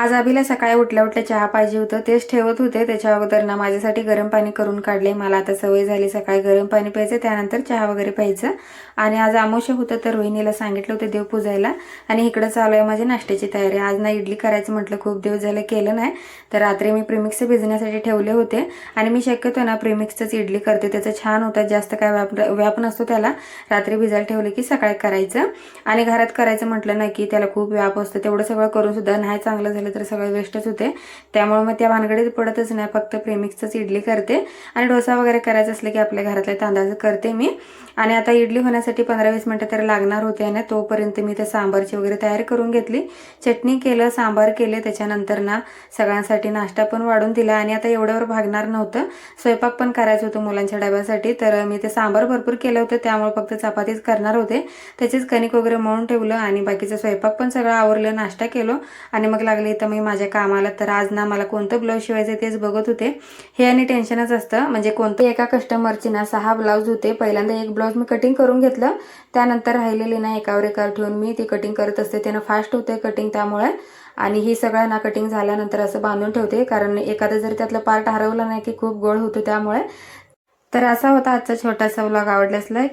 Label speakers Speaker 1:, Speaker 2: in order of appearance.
Speaker 1: आज अभिला सकाळी उठल्या उठल्या चहा पाहिजे होतं, तेच ठेवत होते. त्याच्या अगोदर ना माझ्यासाठी गरम पाणी करून काढले. मला आता सवय झाली सकाळी गरम पाणी प्यायचं, त्यानंतर चहा वगैरे प्यायचं. आणि आज अमावस्या होतं तर रोहिणीला सांगितलं होतं देव पूजायला. आणि इकडं चालू आहे माझी नाश्त्याची तयारी. आज ना इडली करायचं म्हटलं, खूप दिवस झाले केलं नाही. तर रात्री मी प्रीमिक्स भिजण्यासाठी ठेवले होते आणि मी शक्यतो ना प्रीमिक्सच इडली करते. त्याचं छान होतं, जास्त काय व्याप नसतो त्याला. रात्री भिजायला ठेवले की सकाळी करायचं. आणि घरात करायचं म्हटलं ना की त्याला खूप व्याप असतं. तेवढं सगळं करून सुद्धा नाही चांगलं झालं तर सगळं वेस्टच होते. त्यामुळे मग त्या भानगडीत पडतच नाही, फक्त प्रेमिक्सच इडली करते. आणि डोसा वगैरे करायचं असलं की आपल्या घरातल्या तांदळाचं करते मी. आणि आता इडली होण्यासाठी 15-20 मिनिटं तर लागणार होते आणि तोपर्यंत मी ते सांबारची वगैरे तयारी करून घेतली. चटणी केलं, सांबार केले, त्याच्यानंतर ना सगळ्यांसाठी नाश्ता पण वाढून दिला. आणि आता एवढ्यावर भागणार नव्हतं, स्वयंपाक पण करायचं होतं मुलांच्या डब्यासाठी. तर मी ते सांबार भरपूर केलं होतं, त्यामुळे फक्त चपातीच करणार होते. त्याचेच कणिक वगैरे मळून ठेवलं आणि बाकीचं स्वयंपाक पण सगळं आवरलं, नाश्ता केलो आणि मग लागले इथं मी माझ्या कामाला. तर आज ना मला कोणतं ब्लाऊज शिवायचं तेच बघत होते. हे आणि टेन्शनच असतं, म्हणजे कोणतं. एका कस्टमरची ना 6 ब्लाऊज होते. पहिल्यांदा एक ब्लाऊज मी कटिंग करून घेतलं, त्यानंतर राहिलेली ना एकावर ठेवून मी ती कटिंग करत असते. त्यानं फास्ट होते कटिंग त्यामुळे. आणि ही सगळं ना कटिंग झाल्यानंतर असं बांधून ठेवते, कारण एखादं जर त्यातलं पार्ट हरवलं नाही की खूप गोळ होतो त्यामुळे. तर असा होता आजचा छोटासा व्लॉग. आवडल्यास लाईक